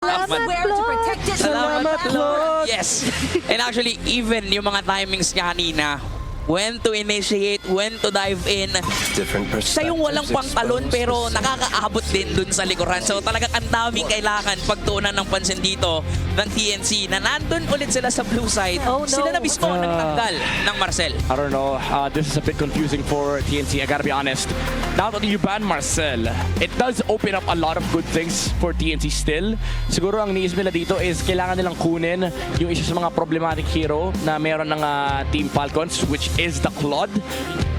Salamat, Claude. Salamat, Claude. Yes. And actually, even yung mga timings niya kanina, when to initiate, when to dive in. Siya yung walang pangtalon pero nakakaabot din dun sa likuran. So talagang ang daming kailangan pagtuunan ng pansin dito ng TNC na nandun ulit sila sa blue side. Oh, no. Sila na mismo ang nagtanggal ng Marcel. I don't know. This is a bit confusing for TNC. I gotta be honest. Now that you ban Marcel, it does open up a lot of good things for TNC still. Siguro ang niisip nila dito is kailangan nilang kunin yung isa sa mga problematic hero na meron ng Team Falcons, which is the Claude.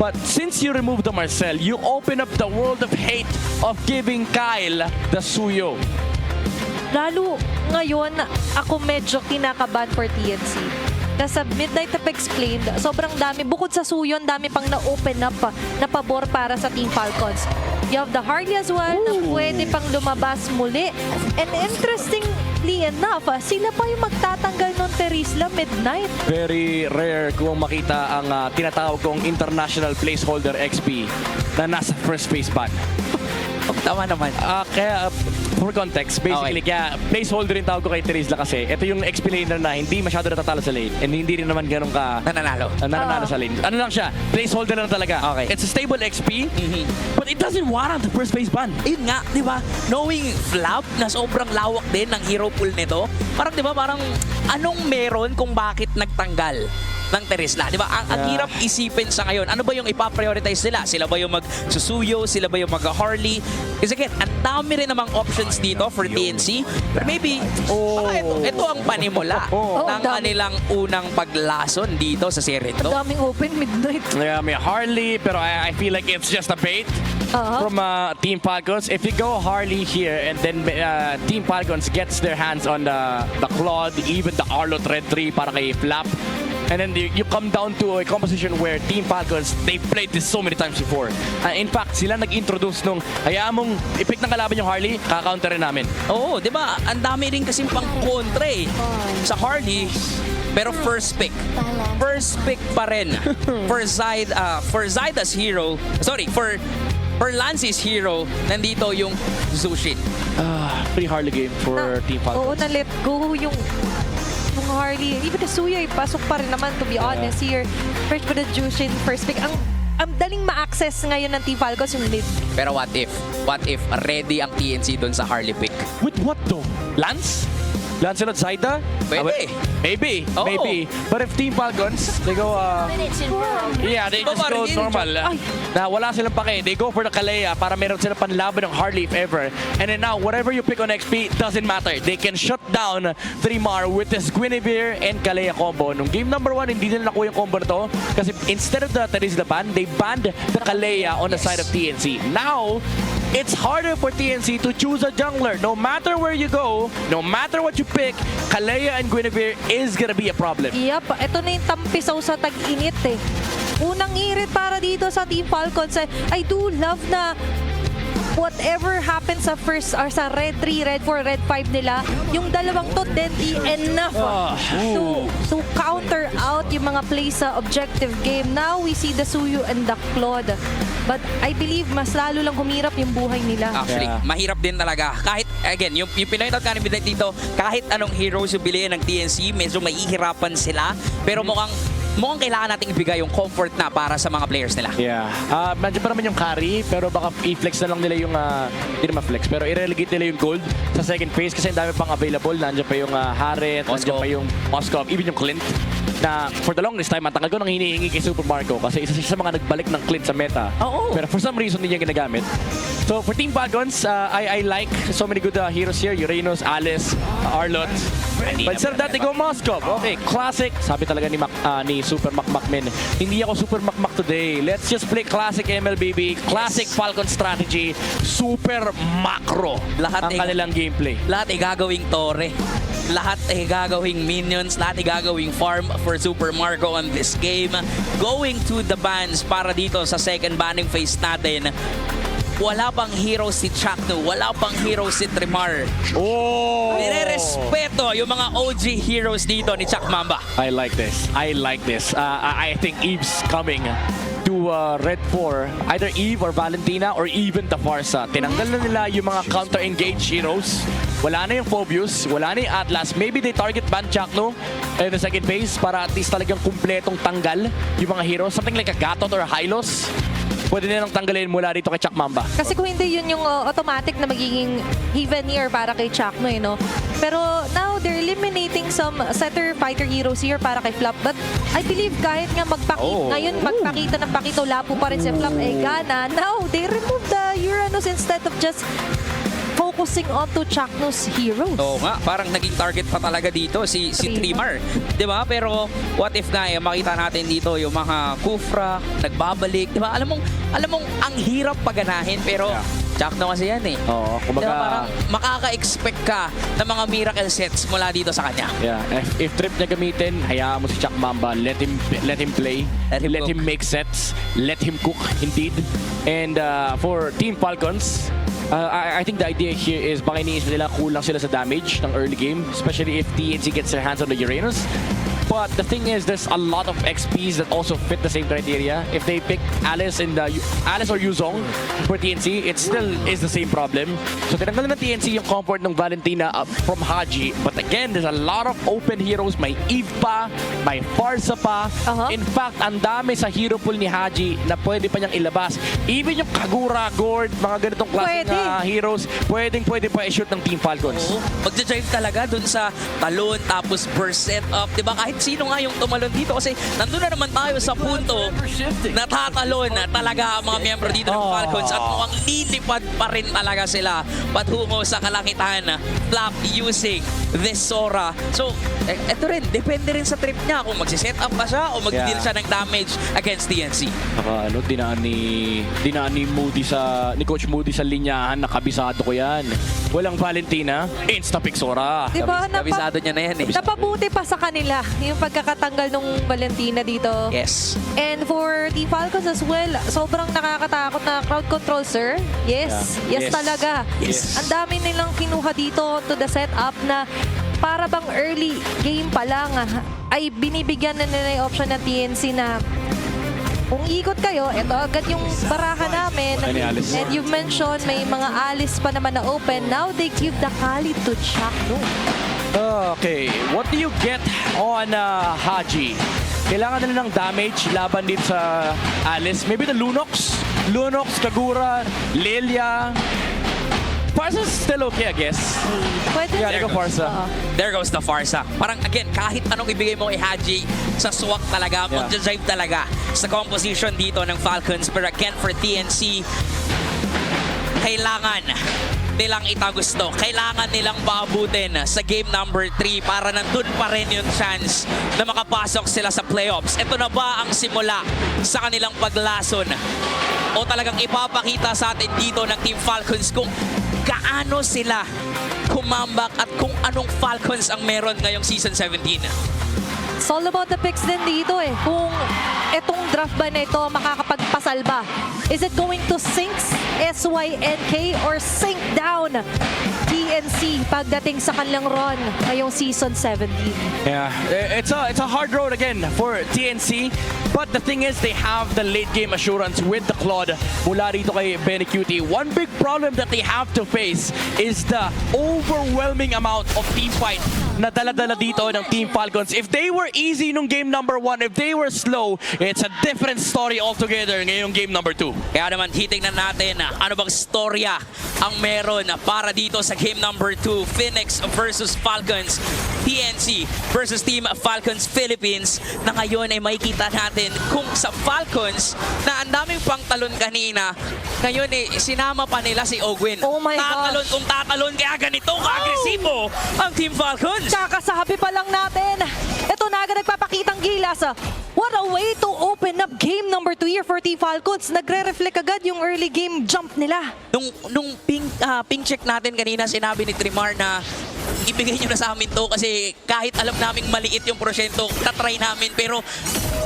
But since you remove the Marcel, you open up the world of hate of giving Kyle the Suyo. Lalo ngayon, ako medyo kinakabahan for TNC. Nasa Midnight of Explained, sobrang dami. Bukod sa Suyon, dami pang na-open up na pabor para sa Team Falcons. You have the Harley as well na pwede pang lumabas muli. And interestingly enough, sila pa yung magtatanggal ng Terizla Midnight. Very rare kung makita ang tinatawag kong international placeholder XP na nasa first phase ban. Tama naman. Kaya, for context, basically, kaya placeholder rin tawag ko kay Terizla kasi ito yung XP laner na hindi masyado natatalo sa lane and hindi rin naman ganun ka Nananalo. nananalo sa lane. Ano lang siya? Placeholder lang talaga. Okay. It's a stable XP, but it doesn't warrant the first phase ban. Ayun nga, di ba? Knowing Flap na sobrang lawak din ng hero pool nito, parang di ba, parang anong meron kung bakit nagtanggal ng Terizla? Di ba? Ang hirap isipin sa ngayon. Ano ba yung ipaprioritize nila? Sila ba yung mag-Susuyo? Sila ba yung mag-Harley? Kasi again, ang dami rin namang options dito for TNC. But maybe, baka ito ang panimula ng kanilang unang paglason dito sa series to. Daming open Midnight. Yeah, may Harley, pero I feel like it's just a bait from Team Falcons. If you go Harley here and then Team Falcons gets their hands on the Claude, even the Arlot Red 3 para kay Flap, and then you come down to a composition where Team Falcons, they played this so many times before. In fact, sila nag-introduce nung, hayaan mong i-pick ng kalaban yung Harley, kaka-counter rin namin. Oo, di ba? Ang dami rin kasing pang-kontra sa Harley. Pero first pick. First pick pa rin for Zyda's hero. Sorry, for Lance's hero, nandito yung Zushin. Pretty Harley game for Team Falcons. Oo, na-let go yung Harley. Even the Suya, pasok pa rin naman, to be honest here. First for the Jushin, first pick. Ang daling ma-access ngayon ng Team Falcons yung mid. Pero what if? What if ready ang TNC doon sa Harley pick? With what though? Lance? Lancelot Zyda? Pwede. Maybe. Oo. Maybe. But if Team Falcons, they go, yeah, they just go normal. Na wala silang pake. They go for the Kalea para meron silang panlaban ng Harley if ever. And then now, whatever you pick on XP, doesn't matter. They can shut down Trimar with this Guinevere and Kalea combo. Nung game number 1, hindi nila nakuha yung combo na to. Kasi instead of the Terizla ban, they banned the Kalea on the side of TNC. Now, it's harder for TNC to choose a jungler. No matter where you go, no matter what you pick, Kalea and Guinevere is gonna be a problem. Yep, ito na yung tampisaw sa tag-init eh. Unang irit para dito sa Team Falcons. I do love na whatever happens sa first or sa Red 3, Red 4, Red 5 nila, yung dalawang to deadly enough to counter out yung mga plays sa objective game. Now we see the Suyu and the Claude. But I believe mas lalo lang humirap yung buhay nila. Actually, mahirap din talaga. Kahit, again, yung pinoint out ka ni Midnight dito, kahit anong heroes yung bilihin ng TNC, medyo mahihirapan sila. Pero mukhang kailangan nating ibigay yung comfort na para sa mga players nila. Yeah. Nandiyan pa naman yung carry, pero baka i-flex na lang nila yung, hindi naman flex, pero i-relegate nila yung gold sa second phase kasi ang dami pang available. Nandiyan pa yung Harriet, nandiyan pa yung Moskov, even yung Clint. Na for the longest time, ang tagal ko nang hinihingi kay Super Marco kasi isa siya sa mga nagbalik ng Clint sa meta. Pero for some reason, hindi niya ginagamit. So for Team Falcons, I like so many good heroes here. Uranus, Alice, Arlot. But instead of that, they go Moskov. Okay, classic. Sabi talaga ni Super Macmacmin, hindi ako Super Macmac today. Let's just play classic MLBB, classic Falcon strategy, super macro ang kanilang gameplay. Lahat ay gagawing Torre. Lahat ay gagawing minions, lahat ay gagawing farm for Super Marco on this game. Going to the bans para dito sa second banning phase natin. Wala pang hero si Chakno, wala pang hero si Trimar. Nire-respeto yung mga OG heroes dito ni Chak Mamba. I like this. I like this. I think Eve's coming to Red 4. Either Eve or Valentina or even the Farsa. Tinanggal na nila yung mga counter-engage heroes wala na yung Phobius, wala na yung Atlas. Maybe they target ban Chakno in the second phase para at least talagang kumpletong tanggal yung mga heroes. Something like a Gatot or a Hylos. Pwede nilang tanggalin mula dito kay Chak Mamba. Kasi kung hindi, yun yung automatic na magiging Heaveneer para kay Chakno, no? Pero now, they're eliminating some setter fighter heroes here para kay Flop. But I believe kahit nga ngayon magpakita ng pakito, lapo pa rin si Flop, gana. Now, they remove the Uranus instead of just focusing onto Chakno's heroes. Oo nga, parang naging target pa talaga dito si Trimar. 'Di ba? Pero what if nga makita natin dito yung mga Kufra nagbabalik, 'di ba? Alam mong ang hirap paganahin pero Chakno kasi yan eh. Oo, Diba, parang makaka-expect ka ng mga miracle sets mula dito sa kanya. Yeah, if trip niya gamitin, hayaan mo si Chak Mamba, let him play, let him make sets, let him cook indeed. And for Team Falcons, I think the idea here is baka iniisip nila kulang sila sa damage ng early game, especially if TNC gets their hands on the Uranus. But the thing is, there's a lot of XPs that also fit the same criteria. If they pick Alice or Yuzong for TNC, it still is the same problem. So tinanggal na TNC yung comfort ng Valentina from Haji. But again, there's a lot of open heroes. May Eve pa, may Farsa pa. In fact, ang dami sa hero pool ni Haji na pwede pa niyang ilabas. Even yung Kagura, Gord, mga ganitong klaseng heroes, pwede pa i-shoot ng Team Falcons. Oo, magja-drive talaga dun sa talon tapos burst setup. Diba? Kahit sino nga yung tumalon dito kasi nandun na naman tayo sa punto na tatalon na talaga ang mga miyembro dito ng Falcons at mukhang lilipad pa rin talaga sila patungo sa kalangitan. Flop using this Sora. So, eto rin, depende rin sa trip niya kung magsiset up pa siya o mag-deal siya ng damage against TNC. Saka dinaan ni Moody ni Coach Moody sa linyahan, nakabisado ko yan. Walang Valentina, insta-pick Sora. Diba, Kabisado niya na yan eh. napabuti pa sa kanila yung pagkakatanggal ng Valentina dito. Yes. And for Team Falcons as well, sobrang nakakatakot na crowd control, sir. Yes, yes talaga. Yes. Ang dami nilang kinuha dito to the setup na para bang early game pa lang ay binibigyan na nila yung option ng TNC na kung ikot kayo, ito agad yung baraha namin. Any Alice? And you mentioned may mga Alice pa naman na open. Now they give the Kali to Chakno. Okay, what do you get on Haji? Kailangan nila ng damage laban dito sa Alice. Maybe the Lunox, Kagura, Lilia. Farsa's still okay, I guess. Pwede. Yeah, go Farsa. There goes the Farsa. Parang again, kahit anong ibigay mo kay Haji, sa swak talaga, mag-drive talaga sa composition dito ng Falcons. Pero again, for TNC, kailangan nilang itagusto. Kailangan nilang paabutin sa game number 3 para nandun pa rin yung chance na makapasok sila sa playoffs. Ito na ba ang simula sa kanilang paglason? O talagang ipapakita sa atin dito ng Team Falcons kung gaano sila kumambak at kung anong Falcons ang meron ngayong Season 17? It's all about the picks din dito eh. Kung etong draft ba na ito makakapagpasalba, is it going to sink SYNK or sink down TNC pagdating sa kanilang run ngayong Season 17? Yeah, it's a hard road again for TNC. But the thing is, they have the late game assurance with the Claude mula rito kay Benecutie. One big problem that they have to face is the overwhelming amount of team fight na dala-dala dito ng Team Falcons. If they were easy nung game number 1, if they were slow, it's a different story altogether ngayong game number 2. Kaya naman, titingnan natin ano bang storya ang meron para dito sa game number 2. Phoenix versus Falcons. TNC versus Team Falcons Philippines na ngayon ay makikita natin kung sa Falcons na ang daming pang talon kanina, ngayon sinama pa nila si Ogwin. Oh my tatalon gosh. kung tatalon, kaya ganito ka-agresibo ang Team Falcons. Kakasabi pa lang natin, ito na agad nagpapakitang gilas. What a way to open up game number 2 here for Team Falcons. Nagre-reflect agad yung early game jump nila. Nung ping check natin kanina, sinabi ni Trimar na ibigay nyo na sa amin to kasi kahit alam naming maliit yung porsyento, tatry namin. Pero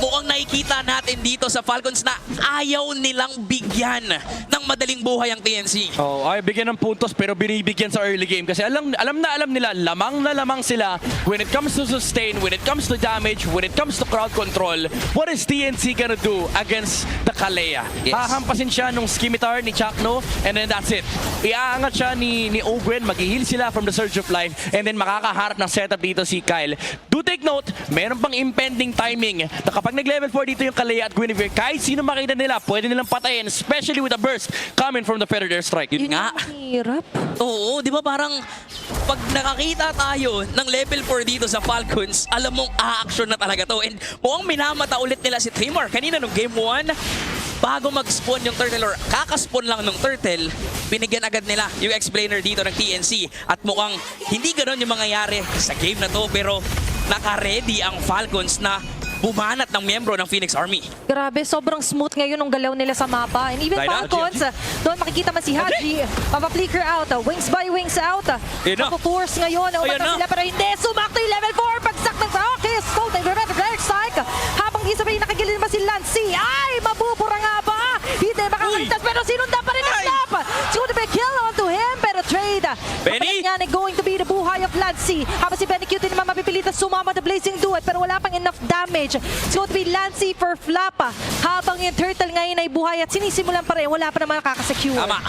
mukhang nakikita natin dito sa Falcons na ayaw nilang bigyan ng ng madaling buhay ang TNC. Oh, ay bigyan ng puntos pero binibigyan sa early game kasi alam nila lamang na lamang sila when it comes to sustain, when it comes to damage, when it comes to crowd control. What is TNC gonna do against the Kalea? Yes. Hahampasin siya nung Scimitar ni Chakno and then that's it. Iaangat siya ni Ogwen, mag-heal sila from the Surge of Life and then makakaharap ng setup dito si Kyle. Do take note, meron pang impending timing na kapag nag-level 4 dito yung Kalea at Guinevere, kahit sino makita nila, pwede nilang patayin, especially with a burst coming from the Predator Strike. Yun nga. Ang hirap. Oo, di ba parang pag nakakita tayo ng level 4 dito sa Falcons, alam mong a-action na talaga to. And mukhang minamata ulit nila si Trimar. Kanina nung game 1, bago mag-spawn yung turtle or kakaspawn lang ng turtle, binigyan agad nila yung explainer dito ng TNC. At mukhang hindi ganoon yung mangyayari sa game na to, pero naka-ready ang Falcons na bumanat ng miyembro ng Phoenix Army. Grabe, sobrang smooth ngayon ng galaw nila sa mapa. And even Dahil Falcons, doon makikita man si Haji, mapa-flicker out, wings by wings out. Yun na. Mapo-force ngayon, Ayun umatan na. sila pero hindi, sumakto yung level 4, pagsak ng Rockets, Cold and Rebecca Direct Strike. Habang isa pa yung nakagilid naman si Lancy, ay, mabubura nga ba? Hindi makakalitas, pero sinundan pa rin ang Ay. snap. It's going to be a kill onto him, pero trade. Benny? Yan ay going to be the buhay of Lancy. Habang si Benny Cutie naman mapipilitan sumama the Blazing Duet, pero wala pang enough damage. It's going to be Lancy for Flapa. Habang yung turtle ngayon ay buhay at sinisimulan pa rin, wala pa naman nakakasecure. Tama.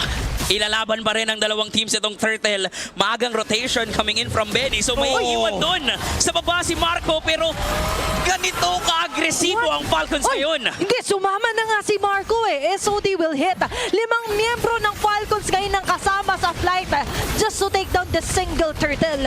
Ilalaban pa rin ang dalawang teams itong Turtle. Maagang rotation coming in from Benny. So may iwan doon sa baba si Marco, pero ganito ka-agresibo ang Falcons Oy, ngayon. Hindi, sumama na nga si Marco eh. SOD will hit. 5 miyembro ng Falcons ngayon ang kasama sa flight just to take down the single turtle.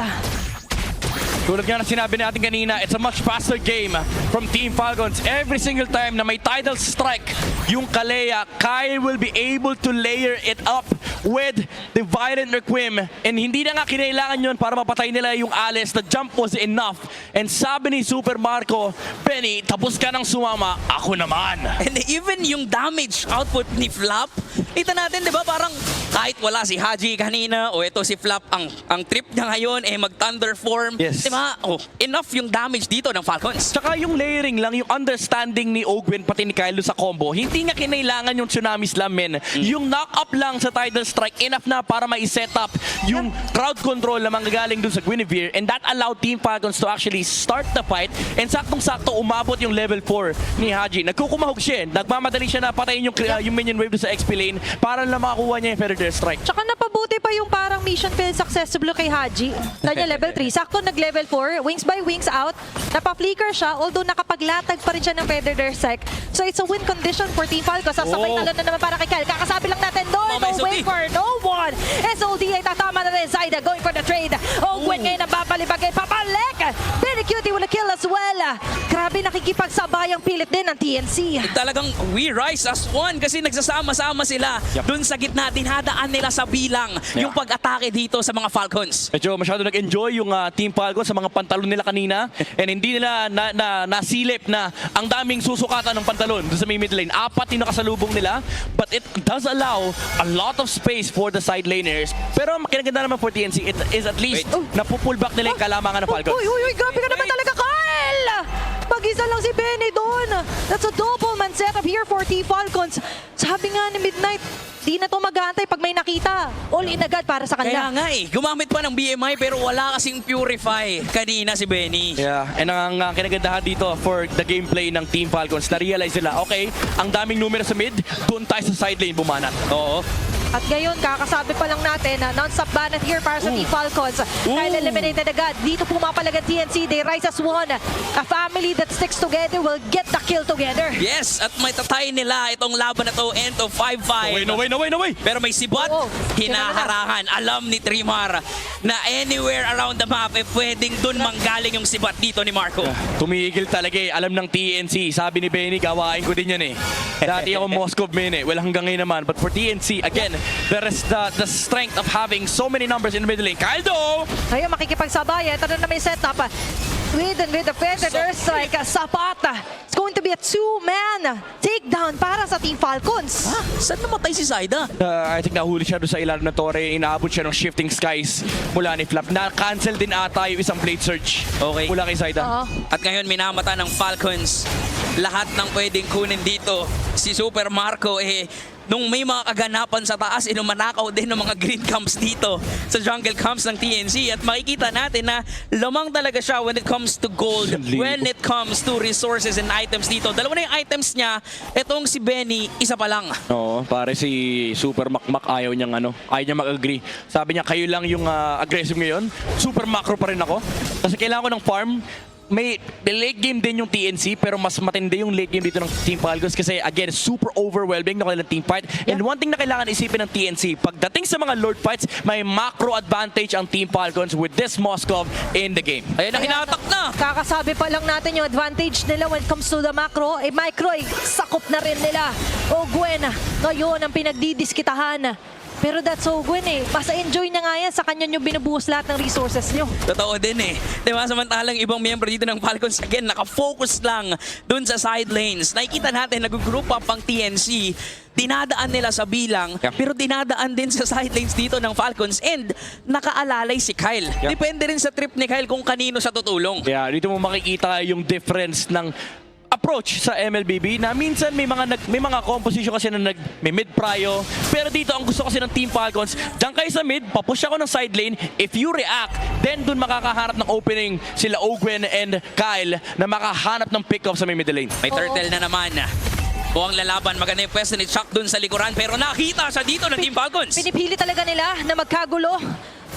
Tulad nga na sinabi natin kanina, it's a much faster game from Team Falcons. Every single time na may tidal strike yung Kalea, Kyle will be able to layer it up with the Violent Requiem. And hindi na nga kinailangan yun para mapatay nila yung Alice. The jump was enough. And sabi ni Super Marco, Benny, tapos ka nang sumama, ako naman. And even yung damage output ni Flap, ito natin, di ba, parang kahit wala si Haji kanina o ito si Flap, ang trip niya ngayon eh mag-Thunder form. Yes. Di ba? Oh, enough yung damage dito ng Falcons. Tsaka yung layering lang, yung understanding ni Ogwen pati ni Kyle sa combo, hindi nga kinailangan yung Tsunami Slam, men. Yung knock-up lang sa Tidal Strike, enough na para ma-set up yung crowd control na manggagaling dun sa Guinevere, and that allowed Team Falcons to actually start the fight, and saktong-sakto umabot yung level 4 ni Haji. Nagkukumahog siya, nagmamadali siya na patayin yung minion wave dun sa XP lane para lang makakuha niya yung Predator Strike. Tsaka napabuti pa yung parang mission fail successful kay Haji. Kanya level 3. Sakto nag-level 4. Wings by wings out. Napa-flicker siya. Although nakapaglatag pa rin siya ng Predator Strike. So it's a win condition for Team Falcons. Sasabay Oh. talo na naman para kay Kyle. Kakasabi lang natin doon. Mama, No wait SOD. for no one. SOD ay tatama na rin. Zaida going for the trade. Ogwen ngayon ang babalik ay papalik. Benny Cutie will kill as well. Grabe nakikipagsabay ang pilit din ng TNC. Talagang we rise as one kasi nagsasama-sama sila. Yep. Dun sa gitna, dinadaan nila sa bilang yung pag-atake dito sa mga Falcons. Medyo masyado nag-enjoy yung Team Falcons sa mga pantalon nila kanina, and hindi nila nasilip na ang daming susukatan ng pantalon doon sa may mid lane. 4 yung nakasalubong nila, but it does allow a lot of space for the side laners. Pero ang kinaganda naman for TNC, it is at least napupull back nila yung kalamangan ng Falcons. Uy, grabe ka naman talaga, Kyle! Mag-isa lang si Benny doon. That's a double man setup here for Team Falcons. Sabi nga ni Midnight, di na to mag-aantay pag may nakita. All in agad para sa Kaya kanila. nga gumamit pa ng BMI pero wala kasing Purify kanina si Benny. Yeah, and ang kinagandahan dito for the gameplay ng Team Falcons, na-realize nila, okay, ang daming numero sa mid, doon tayo sa side lane bumanat. Oo. At ngayon, kakasabi pa lang natin na non-stop banat here para sa Team Falcons. Kyle eliminated agad. Dito pumapalag ang TNC. They rise as one. A family that sticks together will get the kill together. Yes, at may tatay nila itong laban na to, end of 5-5. No way! Pero may sibot, Oo. hinaharangan. Alam ni Trimar na anywhere around the map, pwedeng dun manggaling yung sibot dito ni Marco. Tumigil talaga eh. Alam ng TNC. Sabi ni Benny, gawain ko din yan eh. Dati ako Moscow main eh. Well, hanggang ngayon naman. But for TNC, again, there is the strength of having so many numbers in the middle lane. Kaldo! Ngayon, makikipagsabay. Ito na may setup. With the Predator Strike, Zapata. It's going to be a 2-man takedown para sa Team Falcons. Saan namatay si Zaida? I think nahuli siya doon sa ilalim ng torre. Inaabot siya ng shifting skies mula ni Flap. Na-cancel din ata yung isang blade search Okay. mula kay Zaida. Oo. At ngayon minamata ng Falcons lahat ng pwedeng kunin dito. Si Super Marco nung may mga kaganapan sa taas, inumanakaw din ng mga green camps dito sa jungle camps ng TNC. At makikita natin na lamang talaga siya when it comes to gold, when it comes to resources and items dito. Dalawa na yung items niya. Itong si Benny, isa pa lang. Oo, pare si Super Makmak ayaw niya mag-agree. Sabi niya, kayo lang yung aggressive ngayon. Super macro pa rin ako. Kasi kailangan ko ng farm. May late game din yung TNC pero mas matindi yung late game dito ng Team Falcons kasi again, super overwhelming ng kanilang team fight. And one thing na kailangan isipin ng TNC, pagdating sa mga Lord fights, may macro advantage ang Team Falcons with this Moskov in the game. Ayun na, hinatak na. Kakasabi pa lang natin yung advantage nila when it comes to the macro. Micro, sakop na rin nila. Gwen, ngayon ang pinagdidiskitahan. Pero that's so Gwen Mas enjoy niya nga yan sa kanya nyo binubuhos lahat ng resources nyo. Totoo din Di ba? Samantalang ibang miyembro dito ng Falcons, again, nakafocus lang dun sa side lanes. Nakikita natin, nag-group up ang TNC. Dinadaan nila sa bilang, pero dinadaan din sa side lanes dito ng Falcons and nakaalalay si Kyle. Depende rin sa trip ni Kyle kung kanino siya tutulong. Kaya dito mo makikita yung difference ng approach sa MLBB na minsan may mga composition kasi na may mid prio, pero dito ang gusto kasi ng Team Falcons, diyan kayo sa mid, papush ako ng side lane, if you react, then dun makakahanap ng opening sila Ogwen and Kyle na makahanap ng pick-up sa may middle lane. May turtle na naman. Buwang lalaban, maganda yung pwesto ni Chuck dun sa likuran, pero nakita siya dito ng Team Falcons. Pinipili talaga nila na magkagulo.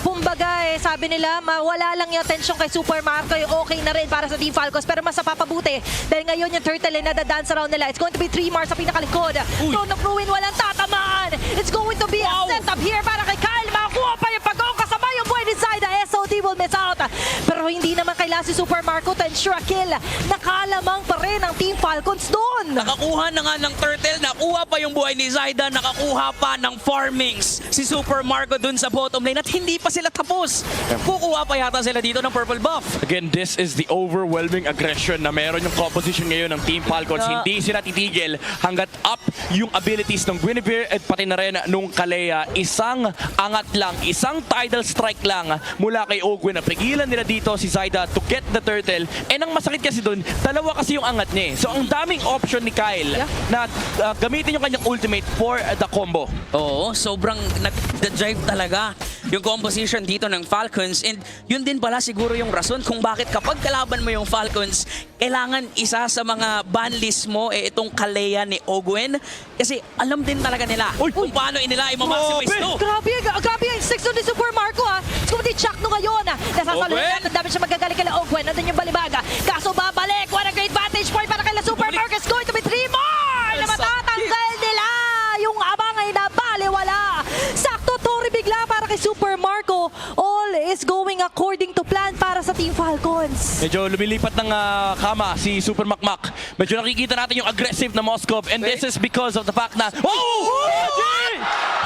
Kumbaga, sabi nila, mawala lang yung attention kay Super Marco, okay na rin para sa Team Falcons, pero mas napapabuti dahil ngayon yung turtle ay nadadance around nila. It's going to be 3 Mars sa pinakalikod. Throne of Ruin, walang tatamaan. It's going to be a setup here para kay Kyle. Makakuha pa yung pag-go kasama yung buhay inside. SOD will miss out. Pero hindi naman kailangan si Super Marco to ensure a kill. Nakalamang pa rin ang Team Falcons doon. Nakakuha na nga ng turtle, nakuha pa yung buhay ni Zyda, nakakuha pa ng farmings si Super Marco dun sa bottom lane at hindi pa sila tapos. Kukuha pa yata sila dito ng purple buff. Again, this is the overwhelming aggression na meron yung composition ngayon ng Team Falcons. Hindi sila titigil hanggat up yung abilities ng Guinevere at pati na rin nung Kalea. Isang angat lang, isang tidal strike lang mula kay Ogwen na pigilan nila dito si Zyda to get the turtle. And ang masakit kasi dun, dalawa kasi yung angat niya. So ang daming option ni Kyle na gamitin yung kanyang ultimate for the combo. Oo, sobrang nag-drive talaga yung composition dito ng Falcons and yun din pala siguro yung rason kung bakit kapag kalaban mo yung Falcons, kailangan isa sa mga ban list mo itong Kalea ni Ogwen kasi alam din talaga nila kung paano nila i-maximize to. Grabe yung 6 ni Super Marco Sumati Chuck no ngayon nasasalunan, ang dami siya magagaling kay Ogwen. Nandun yung balibaga. Kaso babalik. What a great vantage point para kay Super Marco. It's going to be 3 more na matatanggal nila. Yung abang ay nabaliwala. Sakto Tori bigla para kay Super Marco. All is going according to plan para sa Team Falcons. Medyo lumilipat ng kama si Super Makmak. Medyo nakikita natin yung aggressive na Moskov and this is because of the fact na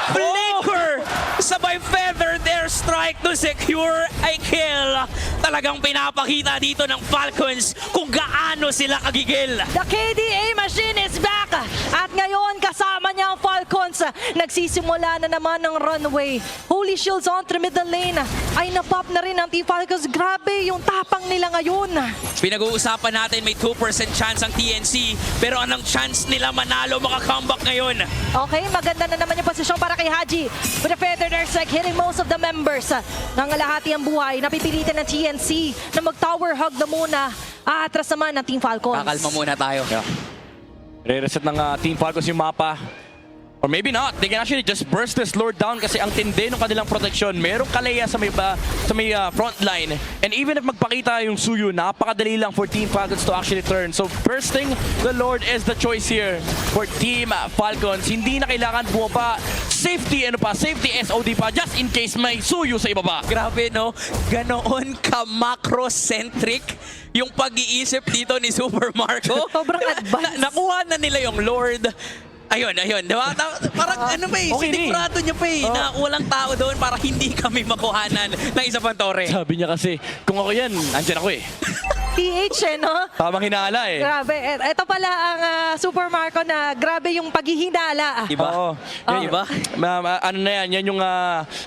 Flicker! Sabay feather their strike to secure a kill. Talagang pinapakita dito ng Falcons kung gaano sila kagigil. The KDA machine is back! At ngayon, kasama niya ang Falcons. Nagsisimula na naman ng runway. Holy Shields on the middle lane. Ay napop na rin ang Team Falcons. Grabe yung tapang nila ngayon. Pinag-uusapan natin may 2% chance ang TNC. Pero anong chance nila manalo maka-comeback ngayon? Okay, maganda na naman yung posisyon para kay Haji. With a feather nurse like hitting most of the members. Nangalahati ang buhay. Napipilitan ng TNC na mag-tower hug na muna. Atras naman ng Team Falcons. Kakalma muna tayo. Re-reset ng Team Falcons yung mapa. Or maybe not. They can actually just burst this Lord down kasi ang tindi ng kanilang protection. Merong Kalea sa may front line. And even if magpakita yung Suyu, napakadali lang for Team Falcons to actually turn. So bursting the Lord is the choice here for Team Falcons. Hindi na kailangan bumaba. Safety, safety SOD pa just in case may Suyu sa ibaba. Grabe no, ganoon ka macro-centric yung pag-iisip dito ni Super Marco. Sobrang advanced. Nakuha na nila yung Lord. Ayun, diba? Parang sinigrado niya pa na walang tao doon para hindi kami makuhanan ng isa pang tore. Sabi niya kasi, kung ako yan, andyan ako TH eh, no? Tamang hinala eh. Grabe. Ito pala ang Super Marco na grabe yung paghihinala. Diba? Oo. Yan, Diba? ano na yan, yan yung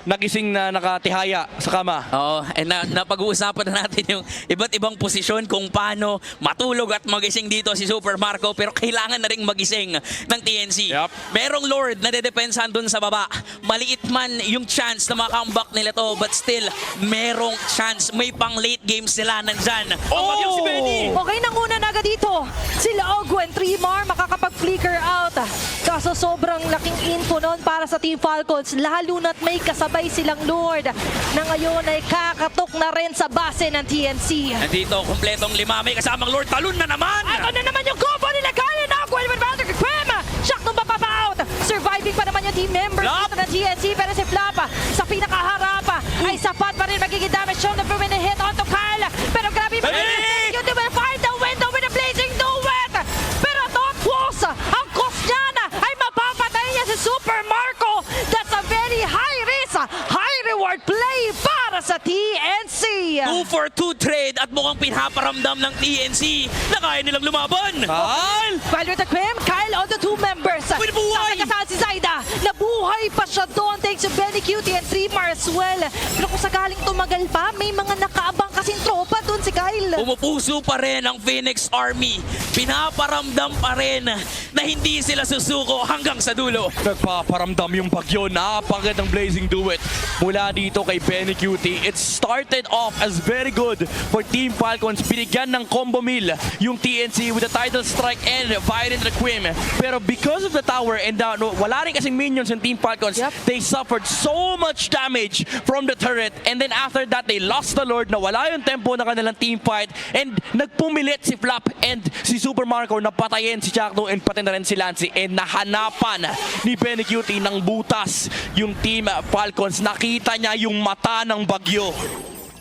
nagising na nakatihaya sa kama. Oo, napag-uusapan na natin yung iba't ibang posisyon kung paano matulog at magising dito si Super Marco, pero kailangan na rin magising ng TNC. Yup. Merong Lord na dedepensahan dun sa baba. Maliit man yung chance na maka-comeback nila to, but still, merong chance. May pang late games sila nandyan. Ang bagyong si Benny! Okay, nanguna na agad dito. Sila Ogwen, Trimar, makakapag-flicker out. Kaso sobrang laking info noon para sa Team Falcons, lalo na't may kasabay silang Lord na ngayon ay kakatok na rin sa base ng TNC. Nandito, kumpletong 5. May kasamang Lord. Talon na naman! Ito na naman yung combo nila Kyle and Ogwen with Patrick Quim. Shock nung mapapa-out. Surviving pa naman yung team members Flop. dito ng TNC, pero si Flop sa pinakaharap ay sapat pa rin magiging damage show na permanent hit onto Kyle. Pero grabe pa rin. Hey! You will find the window with a blazing duet. Pero don't close. Ang cost niyan ay mapapatay niya si Super Marco. That's a very high risk, high reward play para sa TNC. 2 for 2 trade at mukhang pinaparamdam ng TNC na kaya nilang lumaban. Kyle! While with the Quim, Kyle on the two members. Pwede buhay! Kasama si Zaida. Nabuhay pa siya doon. Thanks to Benny Cutie and Trimar as well. Pero kung sakaling tumagal pa, may mga nakaabang kasing tropa doon si Kyle. Pumupuso pa rin ang Phoenix Army. Pinaparamdam pa rin na hindi sila susuko hanggang sa dulo. Nagpaparamdam yung bagyo. Napakagandang blazing duet mula dito kay Benny Cutie. It started off as very good for Team Falcons. Binigyan ng combo meal yung TNC with the title strike and Violent Requiem. Pero because of the tower and wala rin kasing minions ng Team Falcons, Yep. they suffered so much damage from the turret. And then after that, they lost the Lord. Nawala yung tempo ng kanilang team fight. And nagpumilit si Flap and si Super Marco na patayin si Chakno and pati na rin si Lancy. And nahanapan ni Benny Cutie ng butas yung Team Falcons. Nakita niya yung mata ng bagyo.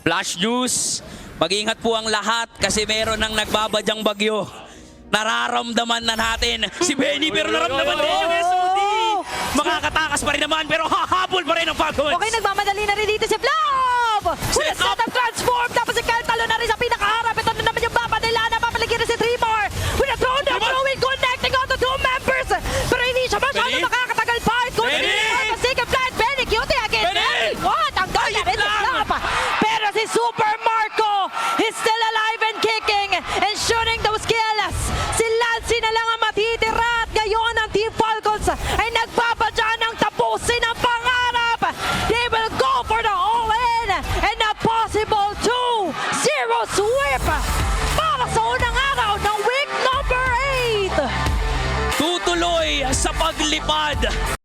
Flash news, mag-ingat po ang lahat kasi meron ng nagbabadyang bagyo. Nararamdaman na natin si Benny pero naramdaman din yung SOD. Makakatakas pa rin naman pero hahabol pa rin ang Falcons. Okay, nagmamadali na rin dito si Flop! With a Set up. setup transform, tapos si Kyle talo na rin sa pinakaharap. Ito na naman yung baba nila, napapaligid na si Trimar. With a throw down, Naman. throwing, connecting on the two members. Pero hindi siya masyado Benny? makakatagal pa. It's going to be Benny? a second flight. Benny, cutie again. Benny? What? Ang ganda Ayun rin si lang. Flop. Pero si Super Marco is still alive and kicking and shooting those kills. Si Lancy na lang ang matitira at ngayon ang Team Falcons ay nagbabadya ng tapusin ang pangarap. They will go for the all-in and a possible 2-0 sweep para sa unang araw ng week number 8. Tutuloy sa paglipad